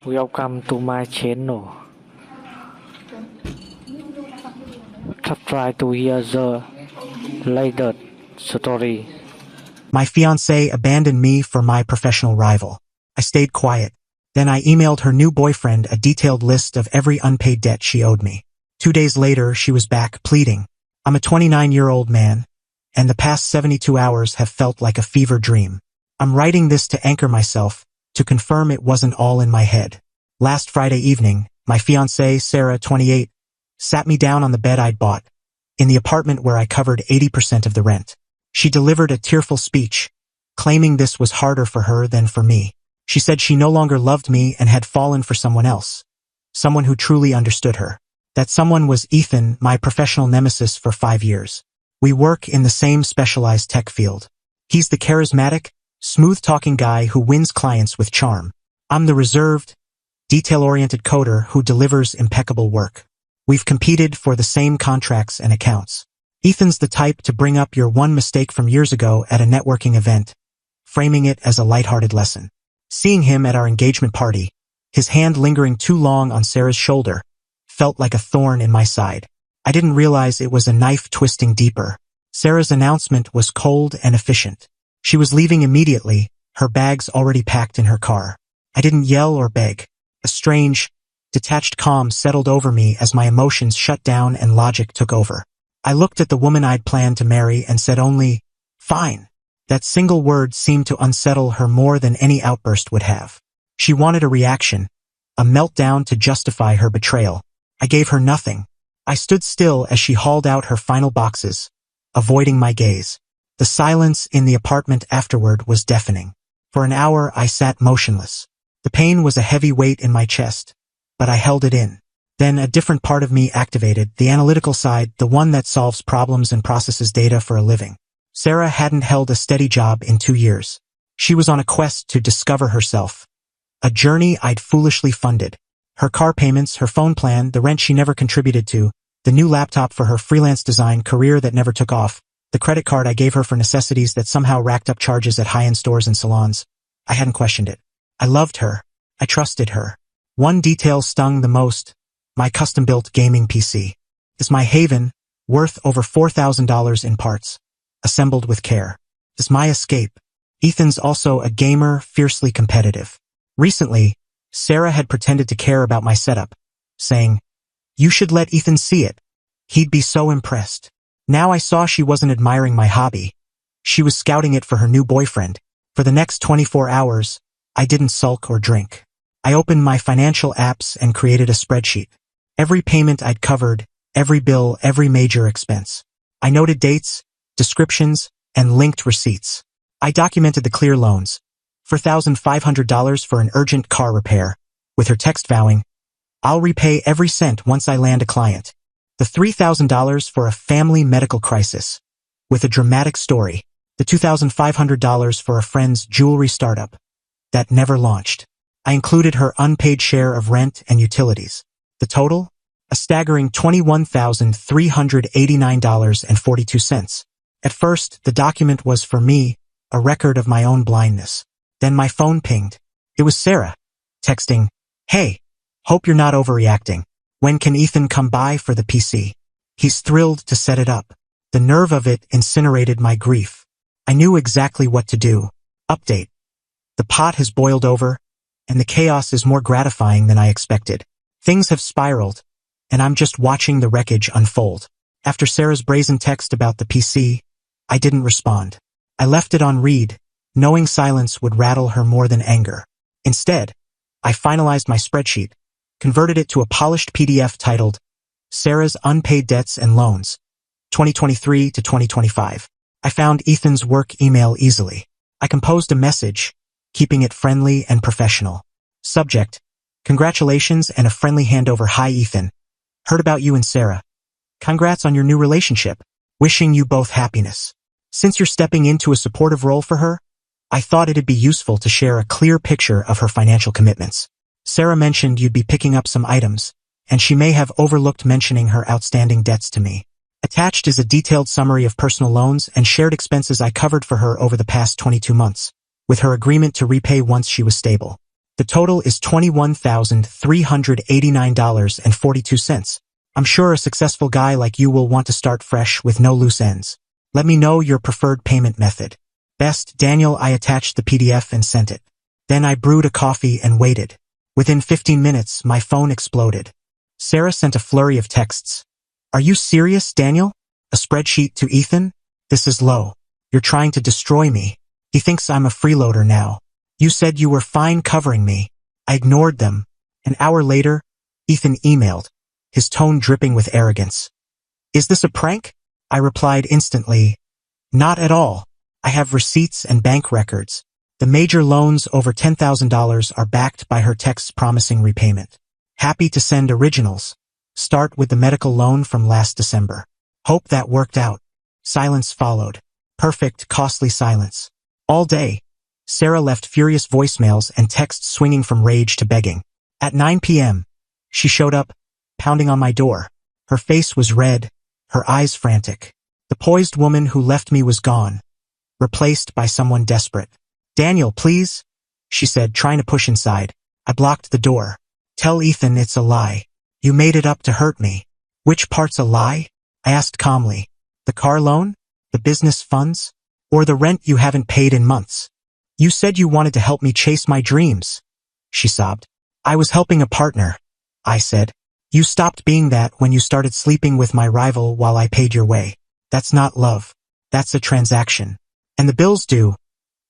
Welcome to my channel. Try to hear the latest story. My fiancée abandoned me for my professional rival. I stayed quiet. Then I emailed her new boyfriend a detailed list of every unpaid debt she owed me. 2 days later, she was back, pleading. I'm a 29-year-old man, and the past 72 hours have felt like a fever dream. I'm writing this to anchor myself, to confirm it wasn't all in my head. Last Friday evening, my fiancée, Sarah, 28, sat me down on the bed I'd bought, in the apartment where I covered 80% of the rent. She delivered a tearful speech, claiming this was harder for her than for me. She said she no longer loved me and had fallen for someone else, someone who truly understood her. That someone was Ethan, my professional nemesis for 5 years. We work in the same specialized tech field. He's the charismatic, smooth-talking guy who wins clients with charm. I'm the reserved, detail-oriented coder who delivers impeccable work. We've competed for the same contracts and accounts. Ethan's the type to bring up your one mistake from years ago at a networking event, framing it as a lighthearted lesson. Seeing him at our engagement party, his hand lingering too long on Sarah's shoulder, felt like a thorn in my side. I didn't realize it was a knife twisting deeper. Sarah's announcement was cold and efficient. She was leaving immediately, her bags already packed in her car. I didn't yell or beg. A strange, detached calm settled over me as my emotions shut down and logic took over. I looked at the woman I'd planned to marry and said only, "Fine." That single word seemed to unsettle her more than any outburst would have. She wanted a reaction, a meltdown to justify her betrayal. I gave her nothing. I stood still as she hauled out her final boxes, avoiding my gaze. The silence in the apartment afterward was deafening. For an hour I sat motionless. The pain was a heavy weight in my chest, but I held it in. Then a different part of me activated, the analytical side, the one that solves problems and processes data for a living. Sarah hadn't held a steady job in 2 years. She was on a quest to discover herself, a journey I'd foolishly funded. Her car payments, her phone plan, the rent she never contributed to, the new laptop for her freelance design career that never took off, the credit card I gave her for necessities that somehow racked up charges at high-end stores and salons. I hadn't questioned it. I loved her. I trusted her. One detail stung the most: my custom-built gaming PC. It's my haven, worth over $4,000 in parts, assembled with care. It's my escape. Ethan's also a gamer, fiercely competitive. Recently, Sarah had pretended to care about my setup, saying, "You should let Ethan see it. He'd be so impressed." Now I saw she wasn't admiring my hobby. She was scouting it for her new boyfriend. For the next 24 hours, I didn't sulk or drink. I opened my financial apps and created a spreadsheet. Every payment I'd covered, every bill, every major expense. I noted dates, descriptions, and linked receipts. I documented the clear loans. $4,500 for an urgent car repair, with her text vowing, "I'll repay every cent once I land a client." The $3,000 for a family medical crisis, with a dramatic story. The $2,500 for a friend's jewelry startup that never launched. I included her unpaid share of rent and utilities. The total? A staggering $21,389.42. At first, the document was for me, a record of my own blindness. Then my phone pinged. It was Sarah, texting, "Hey, hope you're not overreacting. When can Ethan come by for the PC? He's thrilled to set it up." The nerve of it incinerated my grief. I knew exactly what to do. Update. The pot has boiled over, and the chaos is more gratifying than I expected. Things have spiraled, and I'm just watching the wreckage unfold. After Sarah's brazen text about the PC, I didn't respond. I left it on read, knowing silence would rattle her more than anger. Instead, I finalized my spreadsheet, converted it to a polished PDF titled Sarah's Unpaid Debts and Loans, 2023 to 2025. I found Ethan's work email easily. I composed a message, keeping it friendly and professional. Subject: Congratulations and a friendly handover. Hi Ethan. Heard about you and Sarah. Congrats on your new relationship. Wishing you both happiness. Since you're stepping into a supportive role for her, I thought it'd be useful to share a clear picture of her financial commitments. Sarah mentioned you'd be picking up some items, and she may have overlooked mentioning her outstanding debts to me. Attached is a detailed summary of personal loans and shared expenses I covered for her over the past 22 months, with her agreement to repay once she was stable. The total is $21,389.42. I'm sure a successful guy like you will want to start fresh with no loose ends. Let me know your preferred payment method. Best, Daniel. I attached the PDF and sent it. Then I brewed a coffee and waited. Within 15 minutes, my phone exploded. Sarah sent a flurry of texts. Are you serious, Daniel? A spreadsheet to Ethan? This is low. You're trying to destroy me. He thinks I'm a freeloader now. You said you were fine covering me. I ignored them. An hour later, Ethan emailed, his tone dripping with arrogance. Is this a prank? I replied instantly, not at all. I have receipts and bank records. The major loans over $10,000 are backed by her texts promising repayment. Happy to send originals. Start with the medical loan from last December. Hope that worked out. Silence followed. Perfect, costly silence. All day, Sarah left furious voicemails and texts swinging from rage to begging. At 9 p.m., she showed up, pounding on my door. Her face was red, her eyes frantic. The poised woman who left me was gone, replaced by someone desperate. Daniel, please, she said, trying to push inside. I blocked the door. Tell Ethan it's a lie. You made it up to hurt me. Which part's a lie? I asked calmly. The car loan? The business funds? Or the rent you haven't paid in months? You said you wanted to help me chase my dreams. She sobbed. I was helping a partner, I said. You stopped being that when you started sleeping with my rival while I paid your way. That's not love. That's a transaction. And the bill's due.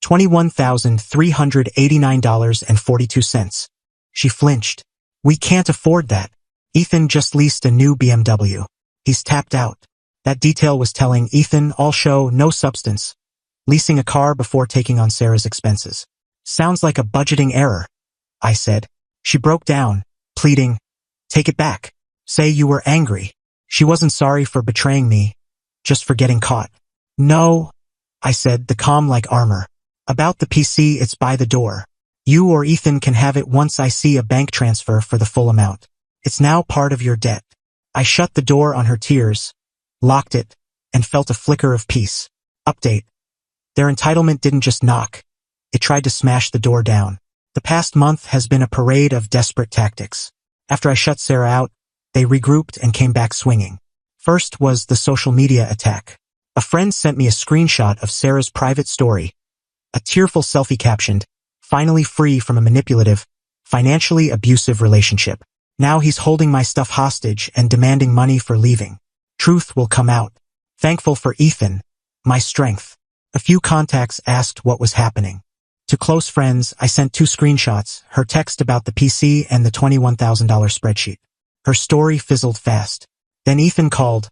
$21,389.42. She flinched. We can't afford that. Ethan just leased a new BMW. He's tapped out. That detail was telling. Ethan, all show, no substance. Leasing a car before taking on Sarah's expenses. Sounds like a budgeting error, I said. She broke down, pleading, take it back. Say you were angry. She wasn't sorry for betraying me, just for getting caught. No, I said, the calm like armor. About the PC, it's by the door. You or Ethan can have it once I see a bank transfer for the full amount. It's now part of your debt. I shut the door on her tears, locked it, and felt a flicker of peace. Update. Their entitlement didn't just knock. It tried to smash the door down. The past month has been a parade of desperate tactics. After I shut Sarah out, they regrouped and came back swinging. First was the social media attack. A friend sent me a screenshot of Sarah's private story. A tearful selfie captioned, finally free from a manipulative, financially abusive relationship. Now he's holding my stuff hostage and demanding money for leaving. Truth will come out. Thankful for Ethan, my strength. A few contacts asked what was happening. To close friends, I sent 2 screenshots, her text about the PC and the $21,000 spreadsheet. Her story fizzled fast. Then Ethan called,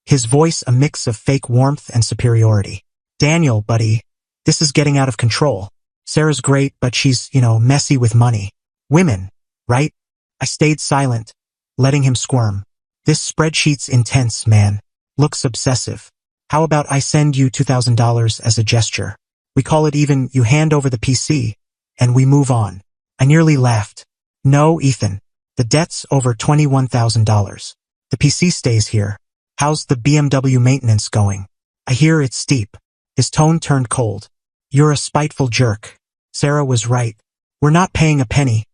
his voice a mix of fake warmth and superiority. Daniel, buddy, this is getting out of control. Sarah's great, but she's, messy with money. Women, right? I stayed silent, letting him squirm. This spreadsheet's intense, man. Looks obsessive. How about I send you $2,000 as a gesture? We call it even, you hand over the PC, and we move on. I nearly laughed. No, Ethan. The debt's over $21,000. The PC stays here. How's the BMW maintenance going? I hear it's steep. His tone turned cold. You're a spiteful jerk. Sarah was right. We're not paying a penny,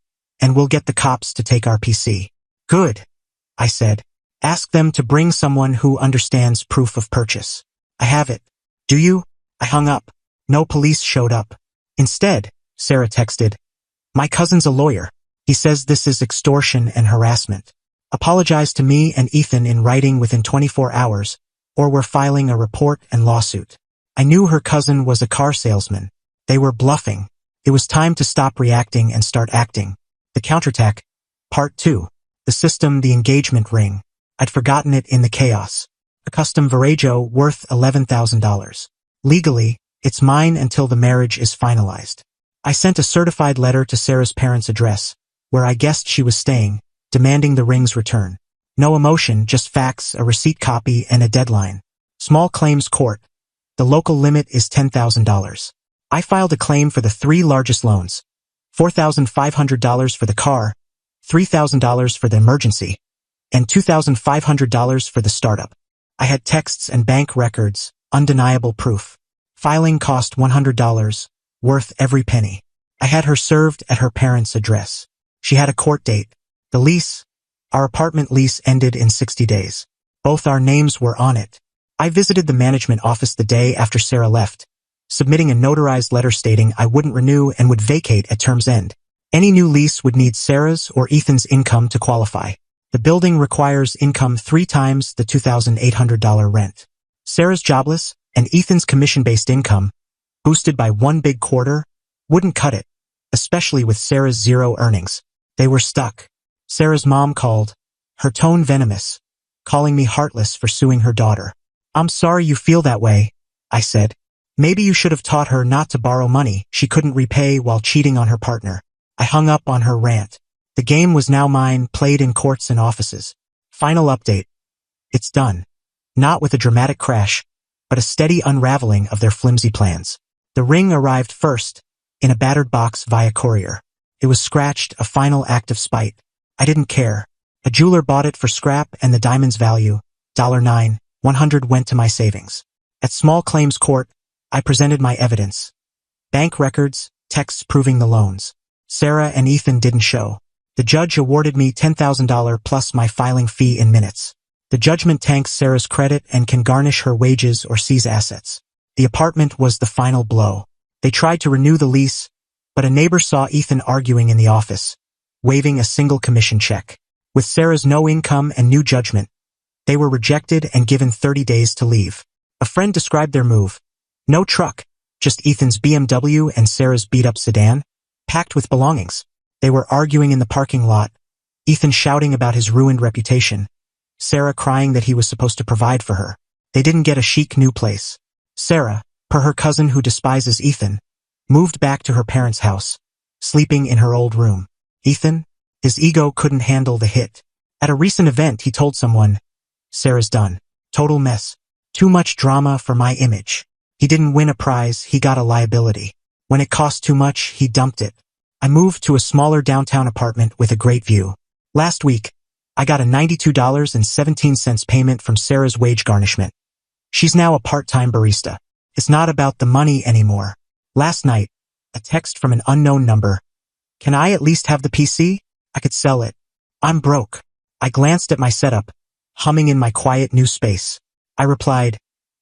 and we'll get the cops to take our PC. Good, I said. Ask them to bring someone who understands proof of purchase. I have it. Do you? I hung up. No police showed up. Instead, Sarah texted, my cousin's a lawyer. He says this is extortion and harassment. Apologize to me and Ethan in writing within 24 hours, or we're filing a report and lawsuit. I knew her cousin was a car salesman. They were bluffing. It was time to stop reacting and start acting. The counterattack. Part 2. The system, the engagement ring. I'd forgotten it in the chaos. A custom Virago worth $11,000. Legally, it's mine until the marriage is finalized. I sent a certified letter to Sarah's parents' address, where I guessed she was staying, demanding the ring's return. No emotion, just facts, a receipt copy, and a deadline. Small claims court. The local limit is $10,000. I filed a claim for the 3 largest loans. $4,500 for the car, $3,000 for the emergency, and $2,500 for the startup. I had texts and bank records, undeniable proof. Filing cost $100, worth every penny. I had her served at her parents' address. She had a court date. The lease, our apartment lease, ended in 60 days. Both our names were on it. I visited the management office the day after Sarah left, submitting a notarized letter stating I wouldn't renew and would vacate at term's end. Any new lease would need Sarah's or Ethan's income to qualify. The building requires income 3 times the $2,800 rent. Sarah's jobless and Ethan's commission-based income, boosted by one big quarter, wouldn't cut it, especially with Sarah's zero earnings. They were stuck. Sarah's mom called, her tone venomous, calling me heartless for suing her daughter. "I'm sorry you feel that way," I said. "Maybe you should have taught her not to borrow money she couldn't repay while cheating on her partner." I hung up on her rant. The game was now mine, played in courts and offices. Final update. It's done. Not with a dramatic crash, but a steady unraveling of their flimsy plans. The ring arrived first, in a battered box via courier. It was scratched, a final act of spite. I didn't care. A jeweler bought it for scrap and the diamond's value, $9, $100 went to my savings. At small claims court, I presented my evidence. Bank records, texts proving the loans. Sarah and Ethan didn't show. The judge awarded me $10,000 plus my filing fee in minutes. The judgment tanks Sarah's credit and can garnish her wages or seize assets. The apartment was the final blow. They tried to renew the lease, but a neighbor saw Ethan arguing in the office, waving a single commission check. With Sarah's no income and new judgment, they were rejected and given 30 days to leave. A friend described their move. No truck, just Ethan's BMW and Sarah's beat-up sedan, packed with belongings. They were arguing in the parking lot, Ethan shouting about his ruined reputation, Sarah crying that he was supposed to provide for her. They didn't get a chic new place. Sarah, per her cousin who despises Ethan, moved back to her parents' house, sleeping in her old room. Ethan, his ego couldn't handle the hit. At a recent event he told someone, "Sarah's done. Total mess. Too much drama for my image." He didn't win a prize, he got a liability. When it cost too much, he dumped it. I moved to a smaller downtown apartment with a great view. Last week, I got a $92.17 payment from Sarah's wage garnishment. She's now a part-time barista. It's not about the money anymore. Last night, a text from an unknown number. "Can I at least have the PC? I could sell it. I'm broke." I glanced at my setup, humming in my quiet new space. I replied,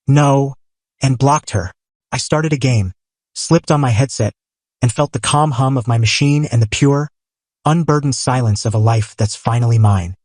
"No," and blocked her. I started a game, slipped on my headset, and felt the calm hum of my machine and the pure, unburdened silence of a life that's finally mine.